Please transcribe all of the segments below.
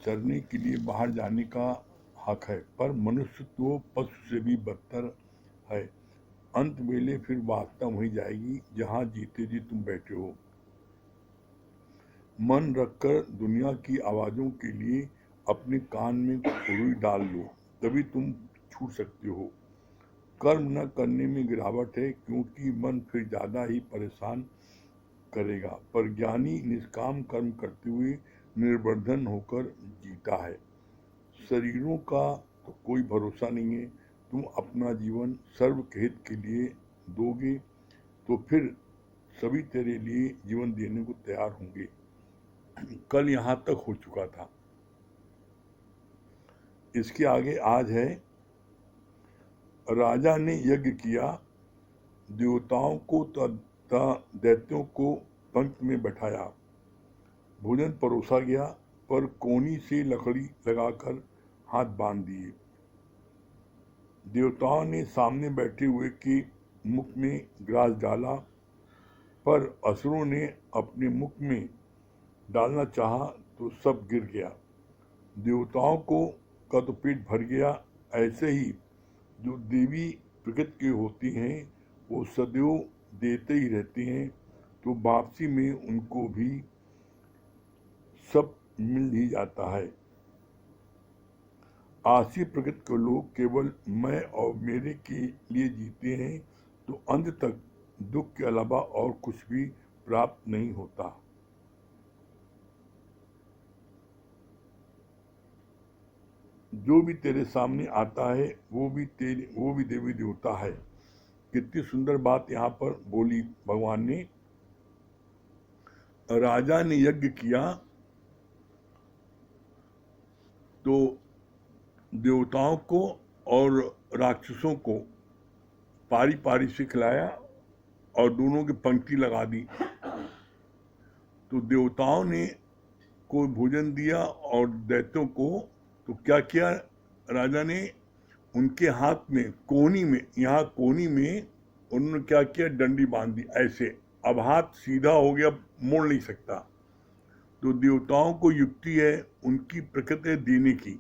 चरने के लिए बाहर जाने का हक है, पर मनुष्य तो पशु से भी बदतर है। अंत वेले फिर वास्तव वही जाएगी जहां जीते जी तुम बैठे हो। मन रखकर दुनिया की आवाजों के लिए अपने कान में रुई डाल लो, तभी तुम छूट सकते हो। कर्म न करने में गिरावट है, क्योंकि मन फिर ज्यादा ही परेशान करेगा, पर ज्ञानी निष्काम कर्म करते हुए निर्वर्धन होकर जीता है। शरीरों का तो कोई भरोसा नहीं है। तुम अपना जीवन सर्व के हित के लिए दोगे तो फिर सभी तेरे लिए जीवन देने को तैयार होंगे। कल यहाँ तक हो चुका था, इसके आगे आज है। राजा ने यज्ञ किया, देवताओं को तथा दैत्यों को पंक्ति में बैठाया। भोजन परोसा गया, पर कोनी से लकड़ी लगाकर हाथ बांध दिए। देवताओं ने सामने बैठे हुए के मुख में ग्रास डाला, पर असुरों ने अपने मुख में डालना चाहा तो सब गिर गया। देवताओं का तो पेट भर गया। ऐसे ही जो देवी प्रकृति की होती हैं वो सदैव देते ही रहती हैं, तो वापसी में उनको भी सब मिल ही जाता है। आशी प्रकृति के लोग केवल मैं और मेरे के लिए जीते हैं, तो अंत तक दुख के अलावा और कुछ भी प्राप्त नहीं होता। जो भी तेरे सामने आता है वो भी देवी देवता है। कितनी सुंदर बात यहाँ पर बोली भगवान ने। राजा ने यज्ञ किया तो देवताओं को और राक्षसों को पारी पारी से खिलाया और दोनों की पंक्ति लगा दी। तो देवताओं ने को भोजन दिया और दैत्यों को तो क्या किया राजा ने, उनके हाथ में कोनी में, यहाँ कोनी में उन्होंने क्या किया, डंडी बांध दी ऐसे। अब हाथ सीधा हो गया, मोड़ नहीं सकता। तो देवताओं को युक्ति है, उनकी प्रकृति है देने की,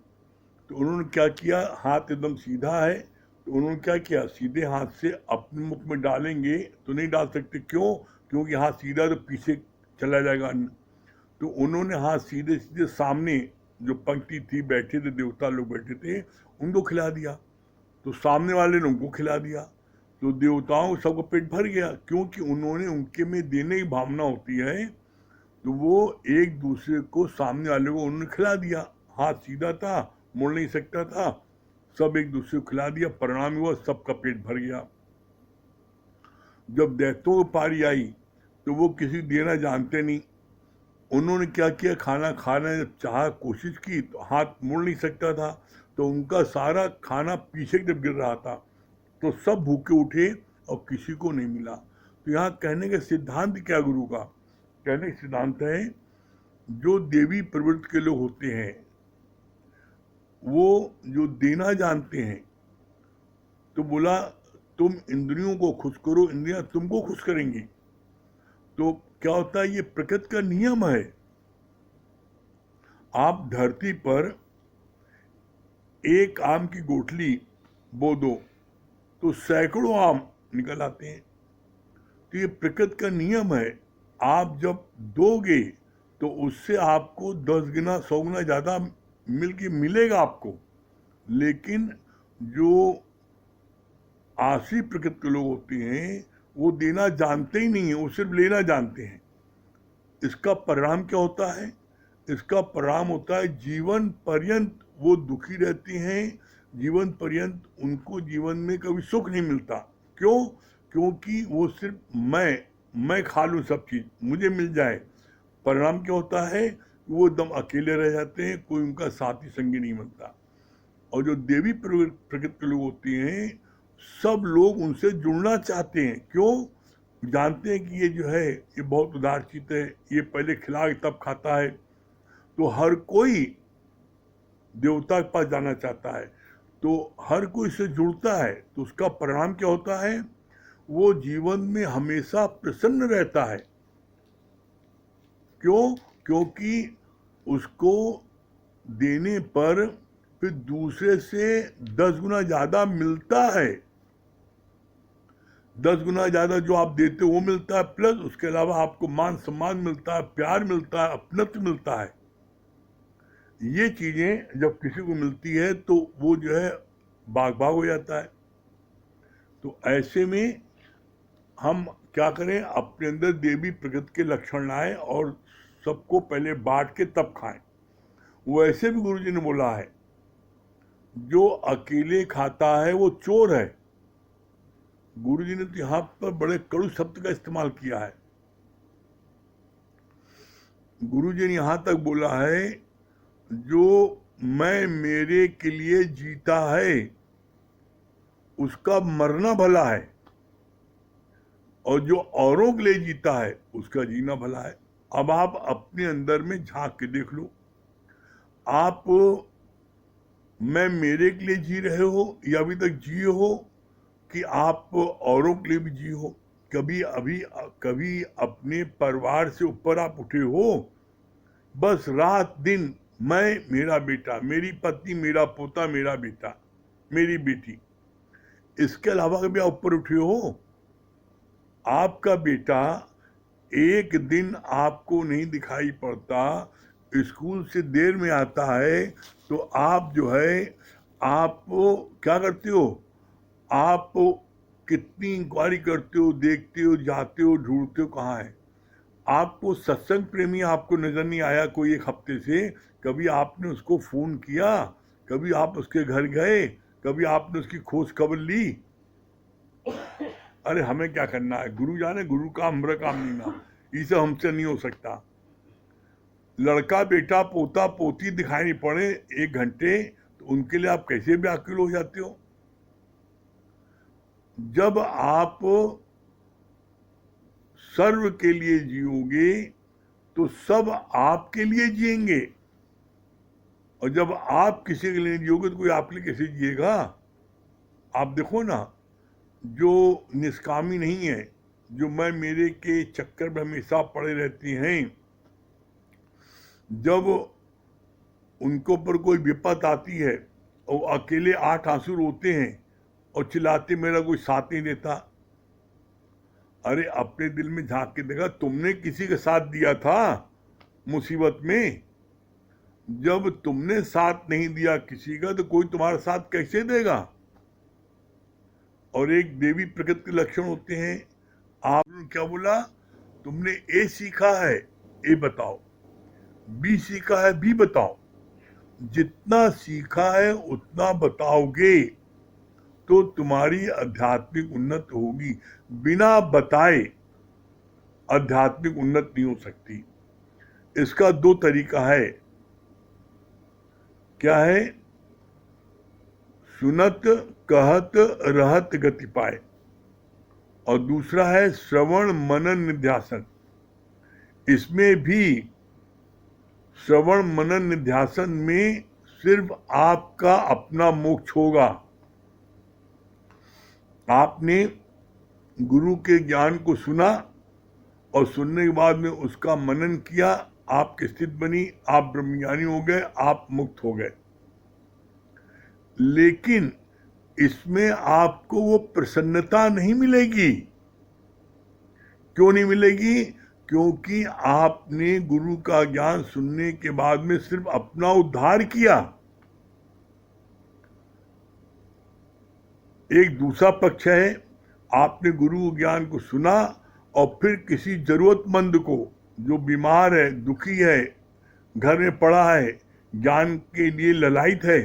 तो उन्होंने क्या किया, हाथ एकदम सीधा है तो उन्होंने क्या किया, सीधे हाथ से अपने मुख में डालेंगे तो नहीं डाल सकते। क्यों? क्योंकि हाथ सीधा तो पीछे चला जाएगा अन्न। तो उन्होंने हाथ सीधे सीधे सामने जो पंक्ति थी, बैठे थे देवता लोग बैठे थे, उनको खिला दिया। तो सामने वाले ने उनको खिला दिया, तो देवताओं सबका पेट भर गया, क्योंकि उन्होंने उनके में देने की भावना होती है, तो वो एक दूसरे को, सामने वाले को उन्होंने खिला दिया। हाथ सीधा था, मोड़ नहीं सकता था, सब एक दूसरे को खिला दिया, परिणाम हुआ सबका पेट भर गया। जब दैत्यों की पारी आई तो वो किसी देना जानते नहीं, उन्होंने क्या किया, खाना खाने चाहा, कोशिश की तो हाथ मुड़ नहीं सकता था, तो उनका सारा खाना पीछे जब गिर रहा था तो सब भूखे उठे और किसी को नहीं मिला। तो यहाँ कहने का सिद्धांत क्या गुरु का? कहने का सिद्धांत है, जो देवी प्रवृत्ति के लोग होते हैं वो जो देना जानते हैं, तो बोला तुम इंद्रियों को खुश करो, इंद्रियां तुमको खुश करेंगी। तो क्या होता है, ये प्रकृति का नियम है। आप धरती पर एक आम की गोठली बो दो तो सैकड़ों आम निकल आते हैं। तो ये प्रकृति का नियम है। आप जब दोगे तो उससे आपको 10 गुना 100 गुना ज़्यादा मिलेगा आपको। लेकिन जो आशी प्रकृति के लोग होते हैं वो देना जानते ही नहीं है, वो सिर्फ लेना जानते हैं। इसका परिणाम क्या होता है? इसका परिणाम होता है जीवन पर्यंत वो दुखी रहती हैं, जीवन पर्यंत उनको जीवन में कभी सुख नहीं मिलता। क्यों? क्योंकि वो सिर्फ मैं खा लूँ सब चीज़, मुझे मिल जाए। परिणाम क्या होता है? वो एकदम अकेले रह जाते हैं, कोई उनका साथी संगी नहीं मिलता। और जो देवी प्रकृति के लोग होते हैं, सब लोग उनसे जुड़ना चाहते हैं। क्यों? जानते हैं कि ये जो है ये बहुत उदारचित है, ये पहले खिला के तब खाता है, तो हर कोई देवता के पास जाना चाहता है, तो हर कोई इससे जुड़ता है। तो उसका परिणाम क्या होता है? वो जीवन में हमेशा प्रसन्न रहता है। क्यों? क्योंकि उसको देने पर फिर दूसरे से 10 गुना ज्यादा मिलता है। 10 गुना ज्यादा जो आप देते हो वो मिलता है, प्लस उसके अलावा आपको मान सम्मान मिलता है, प्यार मिलता है, अपनत्व मिलता है। ये चीजें जब किसी को मिलती है तो वो जो है बाग बाग हो जाता है। तो ऐसे में हम क्या करें, अपने अंदर देवी प्रकृति के लक्षण लाएं और सबको पहले बांट के तब खाएं। वैसे भी गुरुजी ने बोला है, जो अकेले खाता है वो चोर है। गुरुजी ने तो यहां पर बड़े कड़ू शब्द का इस्तेमाल किया है। गुरुजी ने यहां तक बोला है, जो मैं मेरे के लिए जीता है उसका मरना भला है, और जो औरों के लिए जीता है उसका जीना भला है। अब आप अपने अंदर में झांक के देख लो, आप मैं मेरे के लिए जी रहे हो या अभी तक जिए हो, कि आप औरों के लिए भी जी हो? कभी अपने परिवार से ऊपर आप उठे हो? बस रात दिन मैं, मेरा बेटा, मेरी पत्नी, मेरा पोता, मेरा बेटा, मेरी बेटी, इसके अलावा कभी आप ऊपर उठे हो? आपका बेटा एक दिन आपको नहीं दिखाई पड़ता, स्कूल से देर में आता है, तो आप जो है आप क्या करते हो? आप कितनी इंक्वायरी करते हो, देखते हो, जाते हो, ढूंढते हो कहाँ है। आपको सत्संग प्रेमी आपको नजर नहीं आया कोई एक हफ्ते से? कभी आपने उसको फोन किया? कभी आप उसके घर गए? कभी आपने उसकी खोज खबर ली? अरे हमें क्या करना है, गुरु जाने, गुरु का हमरा काम नहीं ना, ये सब हमसे नहीं हो सकता। लड़का बेटा पोता पोती दिखाई नहीं पड़े 1 घंटे, तो उनके लिए आप कैसे व्याकुल हो जाते हो? जब आप सर्व के लिए जियोगे तो सब आपके लिए जिएंगे, और जब आप किसी के लिए जियोगे तो कोई आपके लिए कैसे जिएगा? आप देखो ना, जो निष्कामी नहीं है, जो मैं मेरे के चक्कर में हमेशा पड़े रहती हैं, जब उनको पर कोई विपत आती है और अकेले 8 आंसू रोते हैं और चिल्लाते मेरा कोई साथ नहीं देता। अरे अपने दिल में झांक के देखा, तुमने किसी का साथ दिया था मुसीबत में? जब तुमने साथ नहीं दिया किसी का तो कोई तुम्हारा साथ कैसे देगा? और एक देवी प्रकृति के लक्षण होते हैं। आपने क्या बोला? तुमने ए सीखा है, ए बताओ, बी सीखा है, बी बताओ। जितना सीखा है उतना बताओगे तो तुम्हारी आध्यात्मिक उन्नति होगी। बिना बताए आध्यात्मिक उन्नति नहीं हो सकती। इसका 2 तरीका है। क्या है? सुनत कहत रहत गति पाए, और दूसरा है श्रवण मनन निध्यासन। इसमें भी श्रवण मनन निध्यासन में सिर्फ आपका अपना मोक्ष होगा। आपने गुरु के ज्ञान को सुना और सुनने के बाद में उसका मनन किया, आपकी स्थिति बनी, आप ब्रह्मज्ञानी हो गए, आप मुक्त हो गए। लेकिन इसमें आपको वो प्रसन्नता नहीं मिलेगी। क्यों नहीं मिलेगी? क्योंकि आपने गुरु का ज्ञान सुनने के बाद में सिर्फ अपना उद्धार किया। एक दूसरा पक्ष है, आपने गुरु ज्ञान को सुना और फिर किसी जरूरतमंद को, जो बीमार है, दुखी है, घर में पड़ा है, ज्ञान के लिए ललायित है,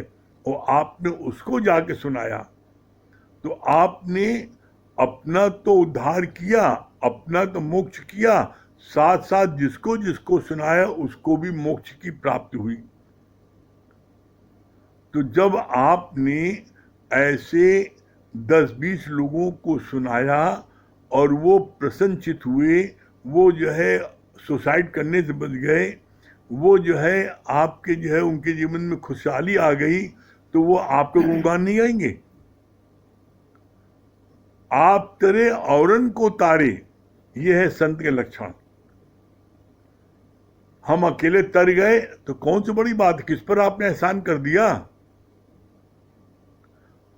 और आपने उसको जाके सुनाया, तो आपने अपना तो उद्धार किया, अपना तो मोक्ष किया, साथ साथ जिसको जिसको सुनाया उसको भी मोक्ष की प्राप्ति हुई। तो जब आपने ऐसे 10-20 लोगों को सुनाया और वो प्रसन्नचित हुए, वो जो है सुसाइड करने से बच गए, वो जो है आपके जो है उनके जीवन में खुशहाली आ गई, तो वो आपको गुणगान नहीं गाएंगे? आप तरे औरन को तारे, ये है संत के लक्षण। हम अकेले तर गए तो कौन सी बड़ी बात, किस पर आपने एहसान कर दिया।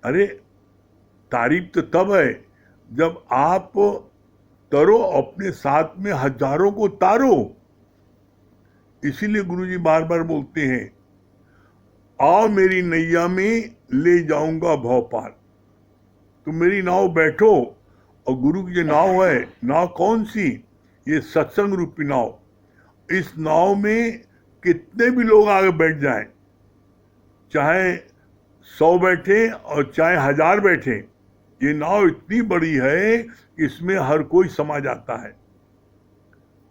अरे तारीफ तो तब है जब आप तरो, अपने साथ में हजारों को तारो। इसीलिए गुरुजी बार बार बोलते हैं, आओ मेरी नैया में ले जाऊंगा भव पार। तुम मेरी नाव बैठो, और गुरु की जो नाव है, नाव कौन सी, ये सत्संग रूपी नाव। इस नाव में कितने भी लोग आगे बैठ जाएं, चाहे 100 बैठे और चाहे 1000 बैठे, ये नाव इतनी बड़ी है कि इसमें हर कोई समा जाता है।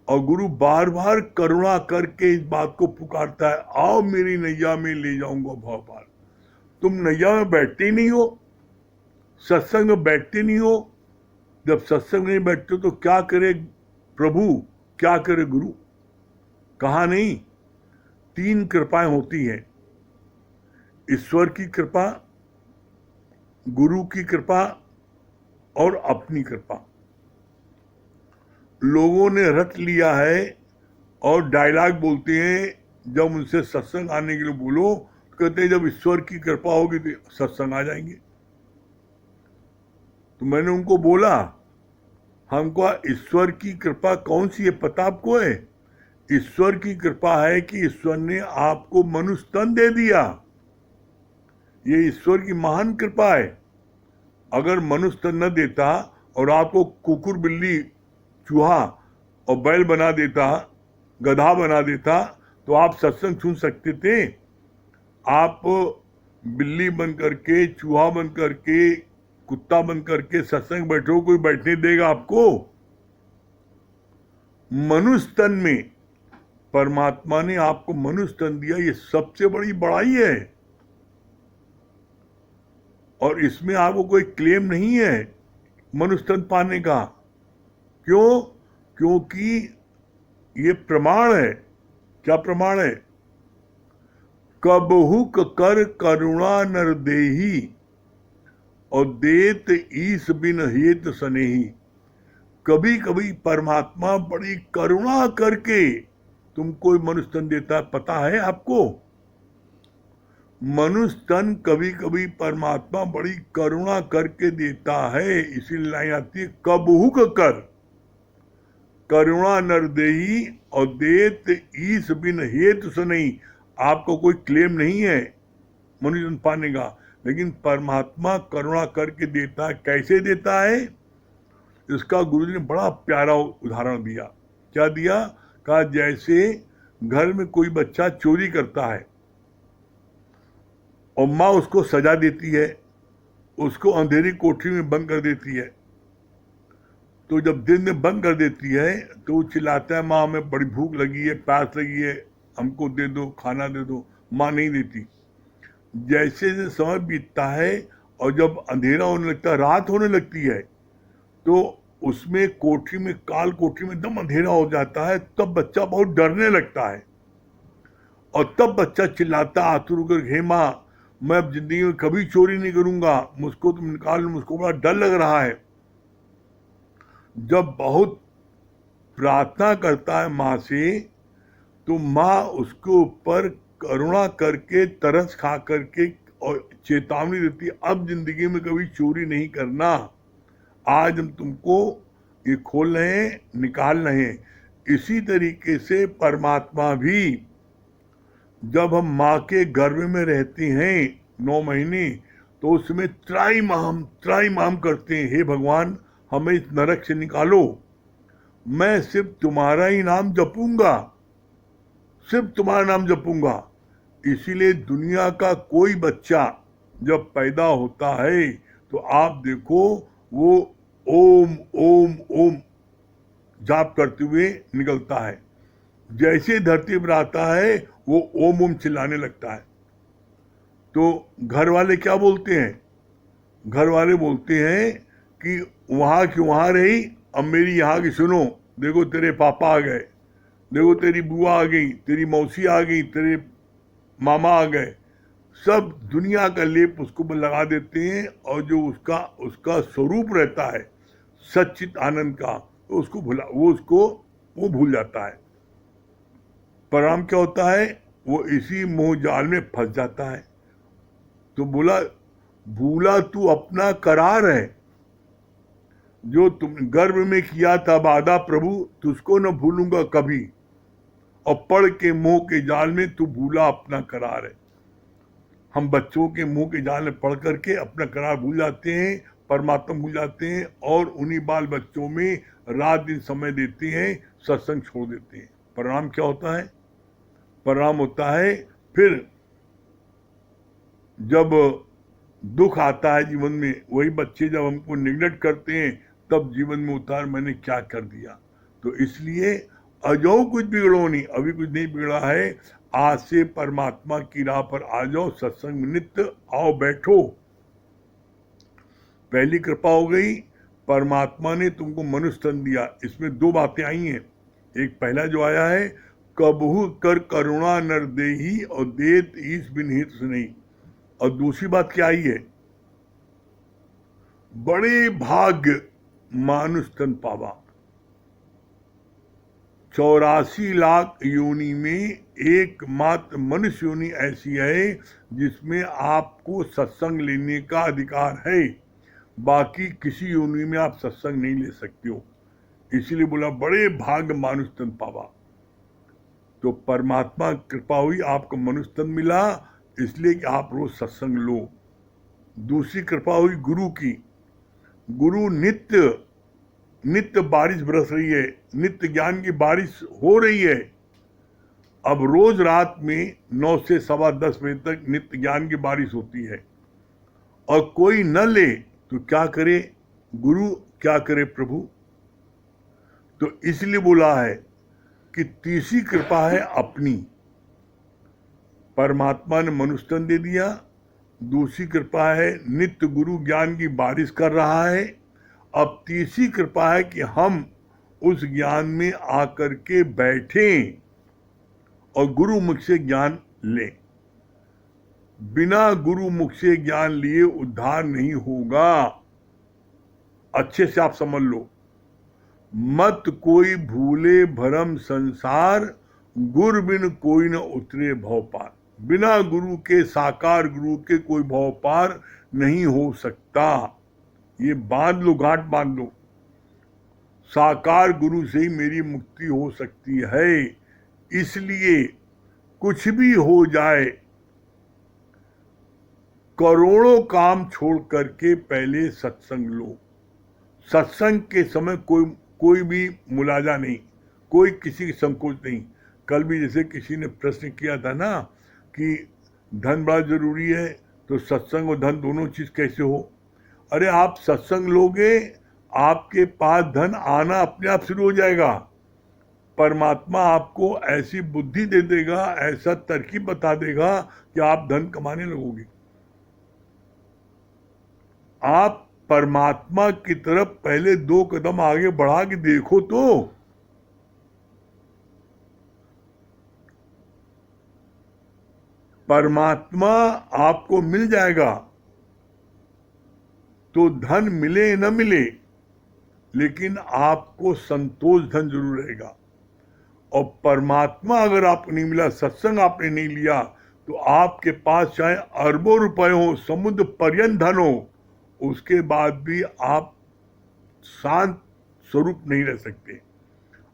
और गुरु बार बार करुणा करके इस बात को पुकारता है, आओ मेरी नैया में ले जाऊंगा भव पार। तुम नैया में बैठते ही नहीं हो, सत्संग में बैठते नहीं हो। जब सत्संग नहीं बैठते तो क्या करे प्रभु, क्या करे गुरु। कहा नहीं, 3 कृपाएं होती हैं, ईश्वर की कृपा, गुरु की कृपा और अपनी कृपा। लोगों ने रट लिया है और डायलॉग बोलते हैं, जब उनसे सत्संग आने के लिए बोलो तो कहते हैं जब ईश्वर की कृपा होगी तो सत्संग आ जाएंगे। तो मैंने उनको बोला, हमको ईश्वर की कृपा कौन सी है पता आपको है? ईश्वर की कृपा है कि ईश्वर ने आपको मनुष्य तन दे दिया। ये ईश्वर की महान कृपा है। अगर मनुष्य तन न देता और आपको कुकुर, बिल्ली, चूहा और बैल बना देता, गधा बना देता, तो आप सत्संग सुन सकते थे? आप बिल्ली बन करके, चूहा बन करके, कुत्ता बन करके सत्संग बैठो, कोई बैठने देगा आपको? मनुष्य तन में परमात्मा ने आपको मनुष्य तन दिया, ये सबसे बड़ी बड़ाई है। और इसमें आपको कोई क्लेम नहीं है मनुष्य तन पाने का। क्यों? क्योंकि ये प्रमाण है। क्या प्रमाण है? कबहुक कर करुणा नर देही, और देत ईस बिन हेत सनेही। कभी कभी परमात्मा बड़ी करुणा करके तुमको मनुष्य तन देता है, पता है आपको? मनुष्य तन कभी कभी परमात्मा बड़ी करुणा करके देता है। इसीलिए लाइन आती है, कबहुक कर करुणा नर देही, और देत ईस बिन हेत सनेही। आपको कोई क्लेम नहीं है मनुष्य तन पाने का, लेकिन परमात्मा करुणा करके देता है। कैसे देता है? इसका गुरुजी ने बड़ा प्यारा उदाहरण दिया। क्या दिया? कहा जैसे घर में कोई बच्चा चोरी करता है और माँ उसको सजा देती है, उसको अंधेरी कोठरी में बंद कर देती है। तो जब दिन में बंद कर देती है तो वो चिल्लाता है, माँ हमें बड़ी भूख लगी है, प्यास लगी है, हमको दे दो, खाना दे दो। माँ नहीं देती। जैसे जैसे समय बीतता है और जब अंधेरा होने लगता है, रात होने लगती है, तो उसमें कोठरी में, काल कोठरी में एकदम अंधेरा हो जाता है। तब बच्चा बहुत डरने लगता है और तब बच्चा चिल्लाता आतुर होकर, हे माँ मैं अब जिंदगी में कभी चोरी नहीं करूंगा, मुझको तुम निकाल लो, मुझको बड़ा डर लग रहा है। जब बहुत प्रार्थना करता है माँ से, तो माँ उसके ऊपर करुणा करके, तरस खा करके और चेतावनी देती है, अब जिंदगी में कभी चोरी नहीं करना, आज हम तुमको ये खोल रहे हैं, निकाल रहे हैं। इसी तरीके से परमात्मा भी जब हम माँ के गर्भ में रहते हैं 9 महीने, तो उसमें त्राईमाम करते हैं, हे भगवान हमें इस नरक से निकालो, मैं सिर्फ तुम्हारा ही नाम जपूंगा, सिर्फ तुम्हारा नाम जपूंगा। इसीलिए दुनिया का कोई बच्चा जब पैदा होता है तो आप देखो वो ओम ओम ओम जाप करते हुए निकलता है। जैसे धरती पर आता है वो ओम ओम चिल्लाने लगता है। तो घर वाले क्या बोलते हैं? घर वाले बोलते हैं कि वहां की वहां रही, अब मेरी यहाँ की सुनो, देखो तेरे पापा आ गए, देखो तेरी बुआ आ गई, तेरी मौसी आ गई, तेरे मामा आ गए। सब दुनिया का लेप उसको लगा देते हैं, और जो उसका स्वरूप रहता है सच्चित आनंद का, तो उसको भूल जाता है। परिणाम क्या होता है? वो इसी मोह जाल में फंस जाता है। तो बोला, भूला तू अपना करार है, जो तुम गर्भ में किया था वादा प्रभु, तुझको न भूलूंगा कभी। और पढ़ के मोह के जाल में तू भूला अपना करार है। हम बच्चों के मुंह के जाल में पढ़ करके अपना करार भूल जाते हैं, परमात्मा भूल जाते हैं, और उन्हीं बाल बच्चों में रात दिन समय देते हैं, सत्संग छोड़ देते हैं। परिणाम क्या होता है? परिणाम होता है फिर जब दुख आता है जीवन में, वही बच्चे जब हमको निग्लेक्ट करते हैं, तब जीवन में उतार मैंने क्या कर दिया। तो इसलिए अजो कुछ बिगड़ो नहीं, अभी कुछ नहीं बिगड़ा है। आज से परमात्मा की राह पर आ जाओ, सत्संग में नित्य आओ, बैठो। पहली कृपा हो गई, परमात्मा ने तुमको मनुष्य तन दिया। इसमें दो बातें आई हैं। एक पहला जो आया है, कबहू कर करुणा नर देही, और देत ईस बिन हित नहीं। और दूसरी बात क्या आई है? बड़े भाग्य मानुष तन पावा। 84 लाख योनि में एकमात्र मनुष्य योनि ऐसी है जिसमें आपको सत्संग लेने का अधिकार है। बाकी किसी योनि में आप सत्संग नहीं ले सकते हो। इसीलिए बोला बड़े भाग्य मानुष तन पावा। तो परमात्मा कृपा हुई, आपको मनुष्य तन मिला, इसलिए कि आप रोज सत्संग लो। दूसरी कृपा हुई गुरु की। गुरु नित्य बारिश बरस रही है, नित्य ज्ञान की बारिश हो रही है। अब रोज रात में 9 से 10:15 बजे तक नित्य ज्ञान की बारिश होती है, और कोई न ले तो क्या करे गुरु, क्या करे प्रभु। तो इसलिए बोला है कि तीसरी कृपा है अपनी। परमात्मा ने मनुष्य तन दे दिया। दूसरी कृपा है नित्य गुरु ज्ञान की बारिश कर रहा है। अब तीसरी कृपा है कि हम उस ज्ञान में आकर के बैठें और गुरु मुख से ज्ञान लें। बिना गुरु मुख से ज्ञान लिए उद्धार नहीं होगा। अच्छे से आप समझ लो। मत कोई भूले भरम संसार, गुरु बिन कोई न उतरे भव पार। बिना गुरु के, साकार गुरु के, कोई भव पार नहीं हो सकता। ये बांध लो, गांठ बांध लो। साकार गुरु से ही मेरी मुक्ति हो सकती है। इसलिए कुछ भी हो जाए, करोड़ों काम छोड़ करके पहले सत्संग लो। सत्संग के समय कोई भी मुलाजा नहीं, कोई किसी की संकोच नहीं। कल भी जैसे किसी ने प्रश्न किया था ना कि धन बड़ा जरूरी है, तो सत्संग और धन दोनों चीज कैसे हो? अरे आप सत्संग लोगे, आपके पास धन आना अपने आप शुरू हो जाएगा। परमात्मा आपको ऐसी बुद्धि दे देगा, ऐसा तरकीब बता देगा कि आप धन कमाने लगोगे। आप परमात्मा की तरफ पहले 2 कदम आगे बढ़ा के देखो तो। परमात्मा आपको मिल जाएगा, तो धन मिले न मिले, लेकिन आपको संतोष धन जरूर रहेगा। और परमात्मा अगर आपको नहीं मिला, सत्संग आपने नहीं लिया, तो आपके पास चाहे अरबों रुपए हो, समुद्र पर्यंत धन हो, उसके बाद भी आप शांत स्वरूप नहीं रह सकते,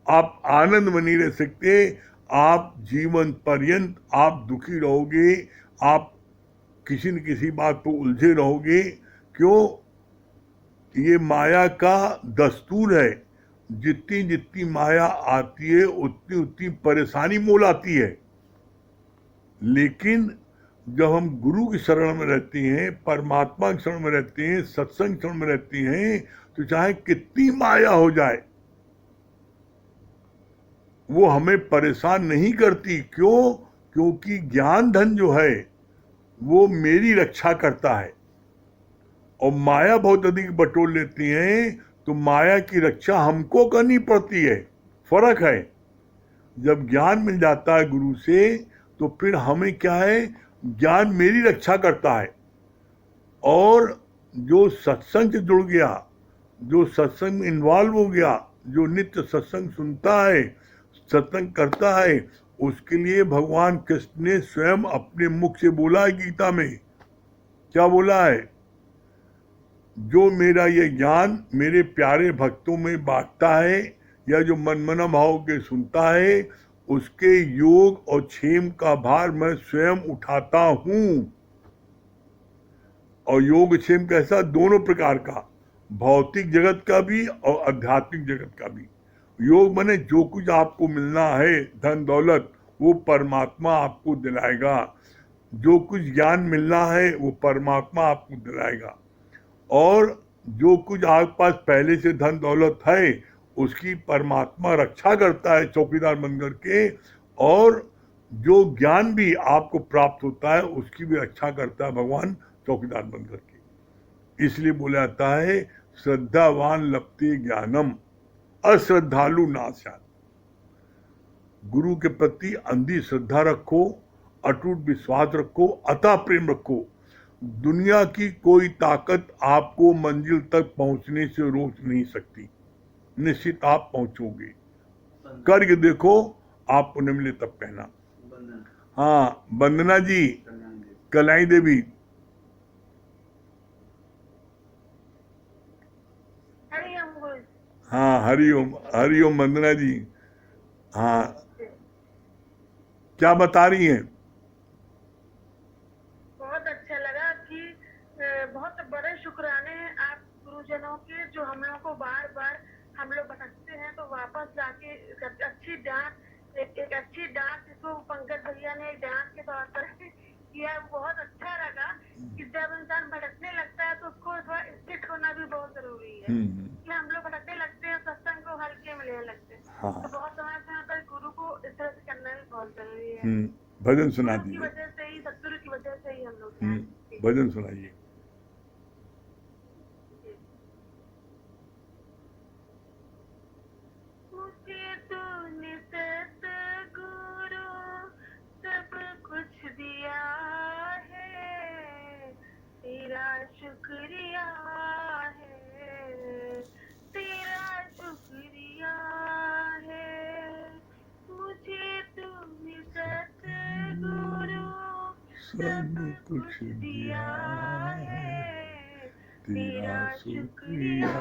आप आनंद में नहीं रह सकते। आप जीवन पर्यंत आप दुखी रहोगे, आप किसी न किसी बात पर उलझे रहोगे। क्यों? ये माया का दस्तूर है। जितनी जितनी माया आती है, उतनी उतनी परेशानी मोल आती है। लेकिन जब हम गुरु की शरण में रहते हैं, परमात्मा की शरण में रहते हैं, सत्संग शरण में रहते हैं, तो चाहे कितनी माया हो जाए, वो हमें परेशान नहीं करती। क्यों? क्योंकि ज्ञान धन जो है वो मेरी रक्षा करता है। और माया बहुत अधिक बटोर लेती हैं, तो माया की रक्षा हमको करनी पड़ती है। फर्क है। जब ज्ञान मिल जाता है गुरु से, तो फिर हमें क्या है, ज्ञान मेरी रक्षा करता है। और जो सत्संग से जुड़ गया, जो सत्संग में इन्वॉल्व हो गया, जो नित्य सत्संग सुनता है, सत्संग करता है, उसके लिए भगवान कृष्ण ने स्वयं अपने मुख से बोला है गीता में। क्या बोला है? जो मेरा ये ज्ञान मेरे प्यारे भक्तों में बांटता है या जो मनमना भाव के सुनता है, उसके योग और क्षेम का भार मैं स्वयं उठाता हूं। और योग क्षेम कैसा? दोनों प्रकार का, भौतिक जगत का भी और आध्यात्मिक जगत का भी। योग माने जो कुछ आपको मिलना है, धन दौलत, वो परमात्मा आपको दिलाएगा। जो कुछ ज्ञान मिलना है वो परमात्मा आपको दिलाएगा। और जो कुछ आपके पास पहले से धन दौलत है उसकी परमात्मा रक्षा करता है चौकीदार बन करके। और जो ज्ञान भी आपको प्राप्त होता है उसकी भी रक्षा करता है भगवान चौकीदार बन करके। इसलिए बोला जाता है श्रद्धावान लभते ज्ञानम अश्रद्धालु नाशात्। गुरु के प्रति अंधी श्रद्धा रखो, अटूट विश्वास रखो, अतः प्रेम रखो। दुनिया की कोई ताकत आपको मंजिल तक पहुंचने से रोक नहीं सकती। निश्चित आप पहुंचोगे। करके देखो, आपको न मिले तब कहना। हाँ, वंदना जी, कल्याणी देवी। हाँ, हरिओम हरिओम वंदना जी। हाँ, क्या बता रही हैं? बहुत अच्छा लगा कि बहुत बड़े शुक्राने हैं आप गुरुजनों के, जो हम लोग को बार बार हम लोग भटकते हैं तो वापस जाके अच्छी डांट, एक अच्छी डांट जिसको पंकज भैया ने एक डांट के तौर पर किया, बहुत अच्छा लगा कि जब इंसान भटकने लगता है तो उसको थोड़ा स्थिर होना भी बहुत जरूरी है। कि हम लोग भटकने लगते हैं, सत्संग को हल्के में लेने लगते हैं। हाँ। तो बहुत समय से यहाँ पर गुरु को इस तरह से करना भी बहुत जरूरी है। भजन सुना गुरु की दीजिए। वजह से ही, सतगुरु की वजह से ही हम लोग भजन सुनाइए। मुझे तूने सतगुरु सब कुछ दिया है, तेरा शुक्रिया है, तेरा शुक्रिया है। मुझे तूने सतगुरु सब कुछ दिया है, तेरा शुक्रिया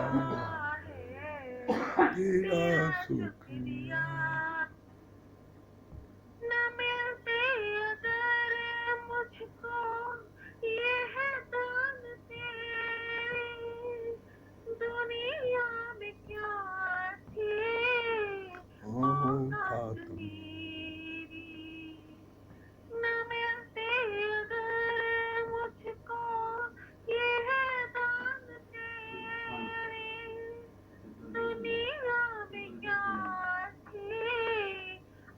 है, तेरा शुक्रिया। न मिलते अगर मुझको ये है दान तेरे, दुनिया में क्या थी औकात मेरी। न मिलते अगर मुझको ये है दान तेरे, दुनिया में क्या थी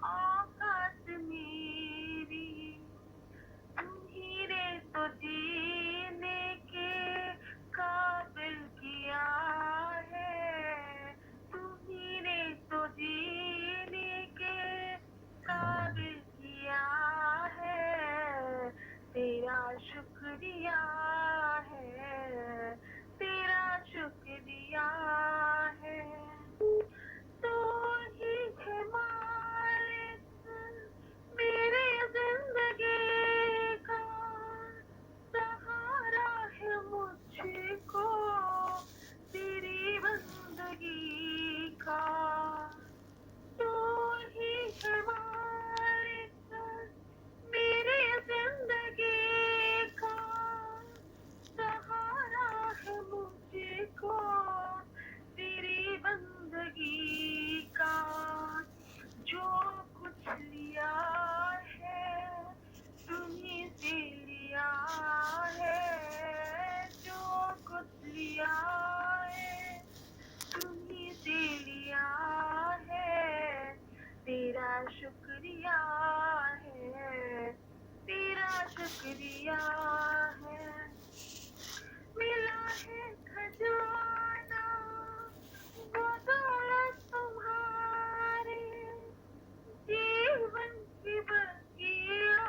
औकात मेरी। तुम्ही ने तो जीने के काबिल किया है, तुम्ही ने तो जीने के काबिल किया है, तेरा शुक्रिया है, तेरा शुक्रिया है। तू ही है मालिक मेरी जिंदगी का, सहारा है मुझको तेरी बंदगी का। तू ही है मालिक मेरी जिंदगी का, सहारा है मुझको तेरी बंदगी का। जो कुछ लिया है तुम्हीं से लिया है, जो कुछ लिया है तुम्हीं से लिया है, तेरा शुक्रिया है, तेरा शुक्रिया है। मिला है खजाना वो दौलत तुम्हारी, जीवन की बगिया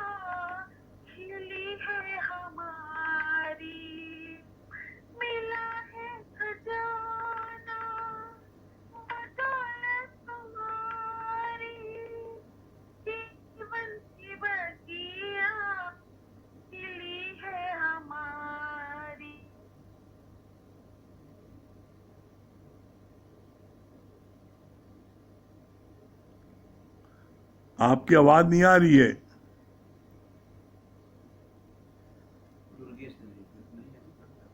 खिली है हमारी। मिला है खजाना वो दौलत तुम्हारी, आपकी आवाज नहीं आ रही है। दुर्गेश दिल्ली नहीं है।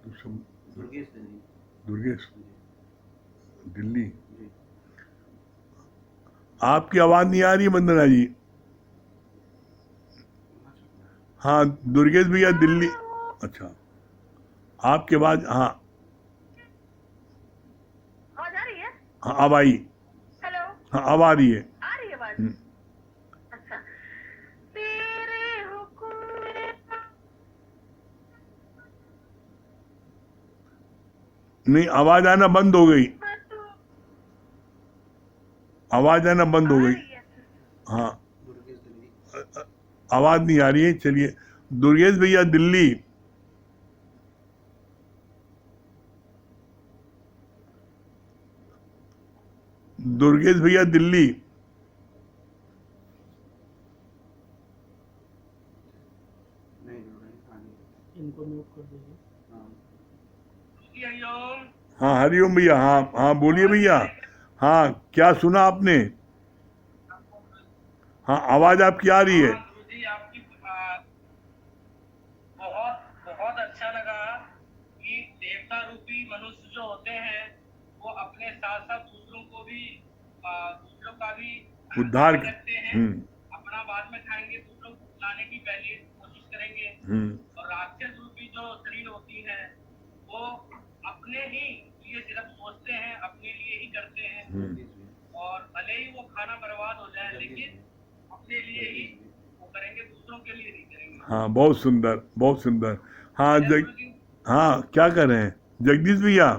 तो सब दुर्गेश दिल्ली दुर्गेश जी दिल्ली। जी। आपकी आवाज नहीं आ रही है वंदना जी। हाँ दुर्गेश भैया दिल्ली। अच्छा आपकी आवाज, हाँ आवाज आ रही है? हाँ अब आई। हेलो, हाँ अब आ रही है। आ रही है आवाज? हम्म, अच्छा। तेरे हुक्म में नहीं आवाज आना बंद हो गई। तू आवाज आना बंद हो आ गई। रही है। हाँ दुर्गेश दिल्ली आवाज नहीं आ रही है। चलिए दुर्गेश भैया दिल्ली। दुर्गेश भैया दिल्ली। नहीं जुड़ रही आगे। इनको म्यूट कर दीजिए। हाँ हाँ हरिओम भैया। हाँ हाँ बोलिए भैया। हाँ क्या सुना आपने? हाँ आवाज आपकी आ रही है। हाँ गुरु जी, आपकी बहुत बहुत अच्छा लगा कि देवता रूपी मनुष्य जो होते हैं वो अपने साथ साथ दूसरों को भी दूसरों का भी उद्धार ध्यान रखते हैं। अपना बाद में खाएंगे, दूसरों को खिलाने की पहले कोशिश करेंगे। और राक्षस रूपी जो शरीर होती है वो अपने ही लिए सिर्फ सोचते हैं, अपने लिए ही करते हैं। और भले ही वो खाना बर्बाद हो जाए लेकिन अपने लिए ही वो करेंगे, दूसरों के लिए नहीं करेंगे। हाँ बहुत सुंदर बहुत सुंदर। हाँ जय गुरु जी। हाँ क्या कर रहे हैं जगदीश भैया?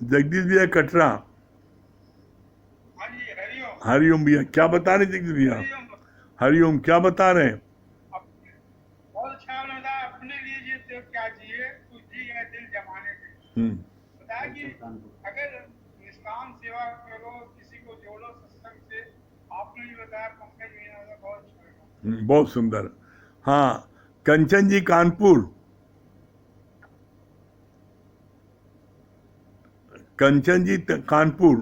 जगदीश भैया कटरा। हाँ जी, हरिओम। हरिओम भैया क्या बता रहे जगदीश भैया? हरिओम। हरिओम क्या बता रहे हैं? बहुत अच्छा लगा। अपने लिए ये तो क्या चाहिए, कुछ जी है दिल जमाने के। हम्म, बताया कि अगर निष्काम सेवा करो, किसी को जोड़ो सत्संग से। आपने भी बताया पंकज मीना का, बहुत अच्छा लगा। बहुत सुंदर। हाँ कंचन जी कानपुर। कंचन जी कानपुर।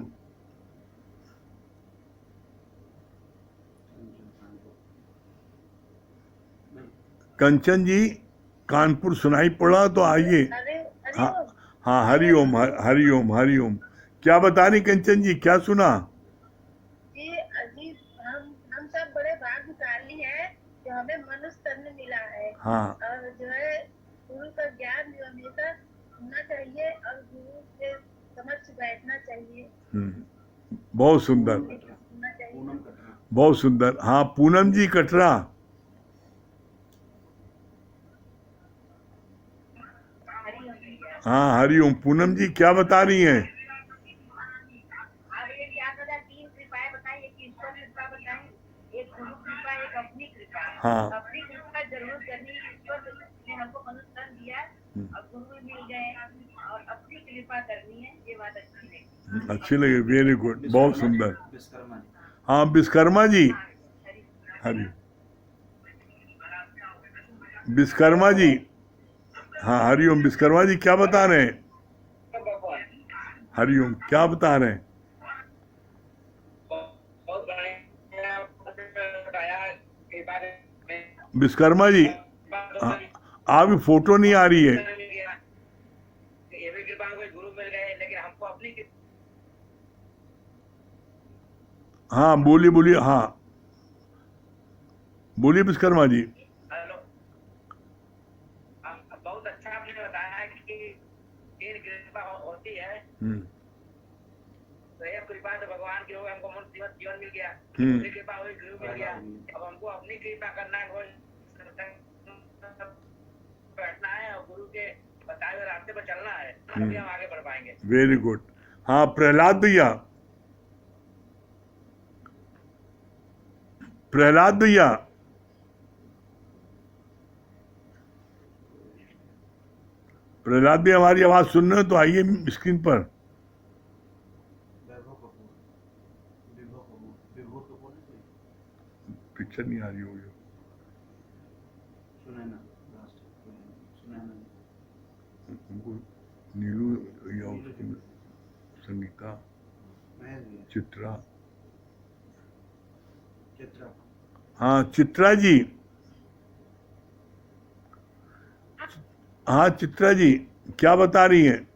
कंचन जी कानपुर सुनाई पड़ा तो आइए। अरे हाँ हरिओम। हाँ हरिओम हरिओम हरिओम। क्या बता रही कंचन जी, क्या सुना? जी अजी, हम सब बड़े भाग्यशाली हैं जो हमें मनुष्य तन मिला है। हाँ और जो है गुरु का ज्ञान जो हमेशा सुनना चाहिए और गुरु के समक्ष बैठना चाहिए, बहुत सुंदर सुनना चाहिए। पूनम कटरा बहुत सुंदर। हाँ पूनम जी कटरा। हरिओम भैया। हाँ हरिओम। पूनम जी क्या बता रही हैं? अब ये क्या पता, तीन कृपाएं बताएं, एक ईश्वर कृपा बताएं, एक गुरु कृपा, एक अपनी कृपा। हाँ। अपनी कृपा जरूर करनी। ईश्वर ने हमको मनुष्य तन दिया और गुरु भी मिल गए, और अपनी कृपा करनी है, ये बात अच्छी लगी। अच्छी लगी, वेरी गुड, बहुत सुंदर। विश्वकर्मा जी हाँ विश्वकर्मा जी। हरि विश्वकर्मा जी। हाँ हरिओम। विश्वकर्मा जी क्या बता रहे हैं? हरिओम क्या बता रहे हैं? बहुत बढ़िया बताया के बारे में। विश्वकर्मा जी आपकी फोटो नहीं आ रही है। ये भी कृपा कोई गुरु मिल गए, लेकिन हमको अपनी हाँ बोलिए बोलिए। हाँ बोलिए विश्वकर्मा जी। हेलो। बहुत अच्छा आपने बताया कि तीन कृपा होती है। तो एक कृपा तो भगवान की हो गई, हमको मनुष्य जीवन मिल गया। दूसरी कृपा हुई गुरु मिल गया। अब हमको अपनी कृपा करना है, बैठना है और गुरु के बताए हुए रास्ते पर चलना है, तभी हम आगे बढ़ पाएंगे। Very good. हाँ प्रहलाद भैया। प्रहलाद भैया। प्रहलाद भी हमारी आवाज सुन रहे हो तो आइए स्क्रीन पर। वैभव कपूर विभो कपूर है कोई? पिक्चर नहीं आ रही होगी। सुनैना लास्ट सुनैना उनको नीलू या उसको संगीता महेश भैया चित्रा चित्रा। हाँ चित्रा जी, हाँ चित्रा जी क्या बता रही हैं?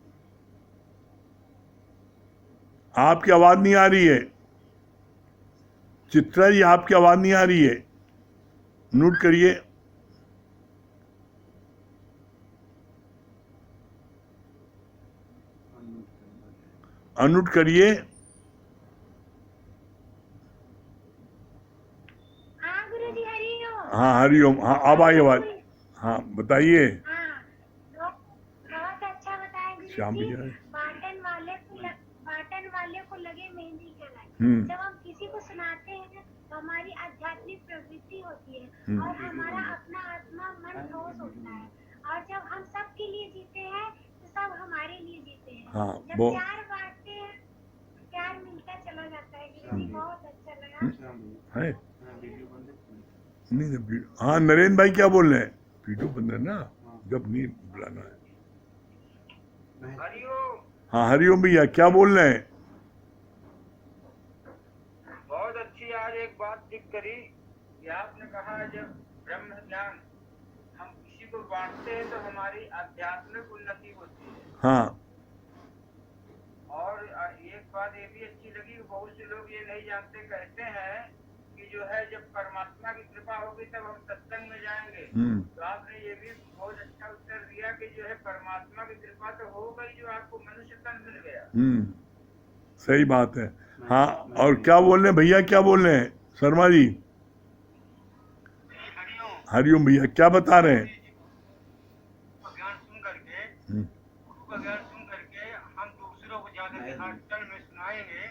आपकी आवाज नहीं आ रही है। चित्रा जी आपकी आवाज नहीं आ रही है, नोट करिए। अनम्यूट करिए। हाँ गुरुजी हरिओम। हाँ हरिओम, हाँ अब आई आवाज। हाँ बताइए। हाँ बहुत अच्छा बताया श्याम गुरुजी। भैया। बाटन वाले को लगे मेहंदी कलाई। जब हम किसी को सुनाते हैं तो हमारी आध्यात्मिक प्रवृत्ति होती है और हमारा अपना आत्मा मन रोज होता है, और जब हम सबके लिए जीते हैं तो सब हमारे लिए जीते हैं। हाँ, जब वो प्यार बांटते हैं प्यार मिलता चला जाता है। गुरुजी बहुत अच्छा लगा। है हाँ वीडियो बंद है। नहीं नहीं, हाँ नरेंद्र भाई क्या बोल रहे हैं? वीडियो बंद है ना, जब नहीं बुलाना है। हरिओम। हाँ हरिओम भैया क्या बोल रहे हैं? बहुत अच्छी आज एक बात दिख करी कि आपने कहा जब ब्रह्म ज्ञान हम किसी को बांटते हैं तो हमारी आध्यात्मिक उन्नति होती है। हाँ और एक बात ये भी अच्छी लगी कि बहुत से लोग ये नहीं जानते, कहते हैं कि जो है जब परमात्मा की कृपा होगी तब हम सत्संग में जाएंगे। तो आपने ये भी बहुत अच्छा उत्तर दिया कि जो है परमात्मा की कृपा तो हो गई जो आपको मनुष्य तन मिल गया। सही बात है। हाँ और क्या बोल रहे हैं भैया, क्या बोल रहे हैं शर्मा जी? हरिओम भैया क्या बता रहे हैं? ज्ञान सुन करके, गुरु का ज्ञान सुन करके हम दूसरों को जाकर देहांतन में सुनाएंगे,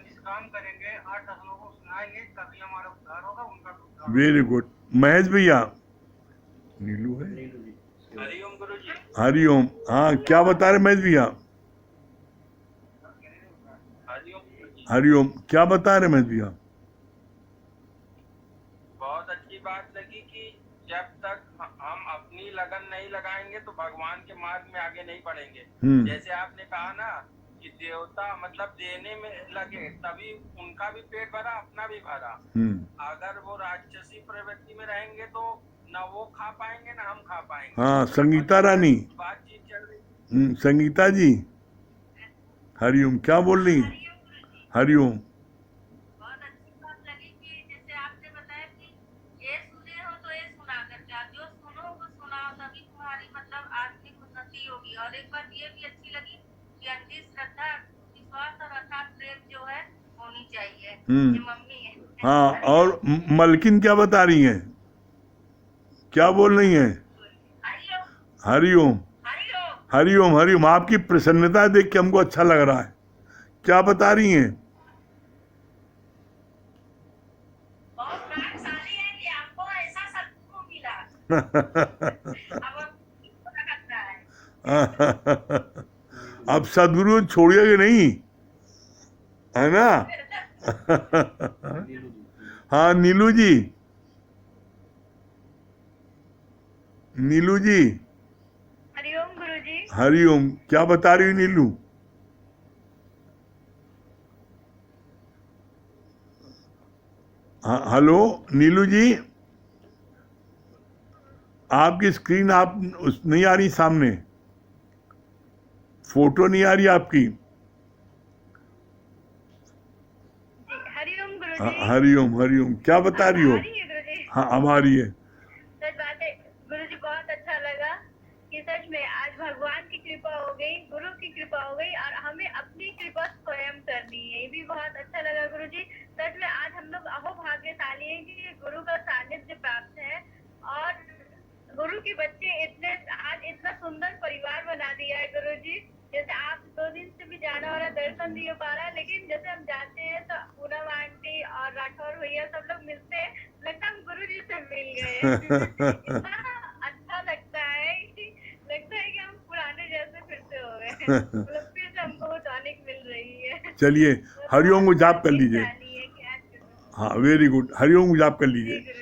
निष्काम करेंगे, 8-10 लोगों को सुनाएंगे, तभी हमारा उद्धार होगा, उनका भी उद्धार होगा। Very good. महेश भैया, नीलू है। नीलू जी। हरिओम गुरु जी। हरिओम, हाँ क्या बता रहे महेश भैया? हरिओम गुरु जी। हरिओम क्या बता रहे महेश भैया? बहुत अच्छी बात लगी कि जब तक हम अपनी लगन नहीं लगाएंगे तो भगवान के मार्ग में आगे नहीं बढ़ेंगे। जैसे आपने कहा ना कि देवता मतलब देने में लगे तभी उनका भी पेट भरा, अपना भी भरा। अगर वो राक्षसी प्रवृत्ति में रहेंगे तो न वो खा पाएंगे न हम खा पाएंगे। हाँ संगीता रानी, बातचीत चल रही। संगीता जी हरिओम क्या बोल रही? हरिओम। बहुत अच्छी बात लगी कि जैसे आपने बताया कि ये सुने हो तो ये सुना कर जाओ, जो सुनो वो सुनाओ, तभी तुम्हारी मतलब आत्मिक उन्नति होगी। और एक बात ये भी अच्छी लगी कि अंधी श्रद्धा, विश्वास और अर्थात प्रेम जो है होनी चाहिए। ये मम्मी है। हाँ और मलकिन क्या बता रही हैं, क्या बोल रही हैं? हरिओम हरिओम हरिओम। आपकी प्रसन्नता देख के हमको अच्छा लग रहा है। क्या बता रही हैं? बहुत भाग्यशाली है कि आपको ऐसा सदगुरु मिला। अब सदगुरु छोड़िएगा नहीं, है ना? नीलू जी। हाँ नीलू जी, नीलू जी। हरिओम गुरुजी। हरिओम क्या बता रही हो नीलू? हाँ हेलो नीलू जी, आपकी स्क्रीन आप नहीं आ रही सामने, फोटो नहीं आ रही आपकी। हरिओम गुरुजी। हरिओम हरिओम क्या बता रही हो? हाँ अब आ रही है। सच बात है गुरुजी, बहुत अच्छा लगा कि सच में आज भगवान की कृपा हो गई, गुरु की कृपा हो गई, और हमें अपनी कृपा स्वयं करनी है। ये भी बहुत अच्छा लगा गुरुजी। सच में आज हम लोग अहो भाग्यशाली हैं कि गुरु का सानिध्य प्राप्त है, और गुरु के बच्चे आज इतना सुंदर परिवार बना दिया है गुरुजी। जैसे आप 2 दिन से भी जाना हो रहा, दर्शन नहीं हो पा रहा, लेकिन जैसे हम जाते हैं तो पूनम आंटी और राठौर भैया सब लोग मिलते हैं, लगता हम गुरु जी से मिल गए। अच्छा लगता है कि हम पुराने जैसे फिर से हो गए, मतलब फिर से हमको वो टॉनिक मिल रही है। चलिए हरिओम को जाप कर लीजिए। हाँ वेरी गुड, हरिओम को जाप कर लीजिए।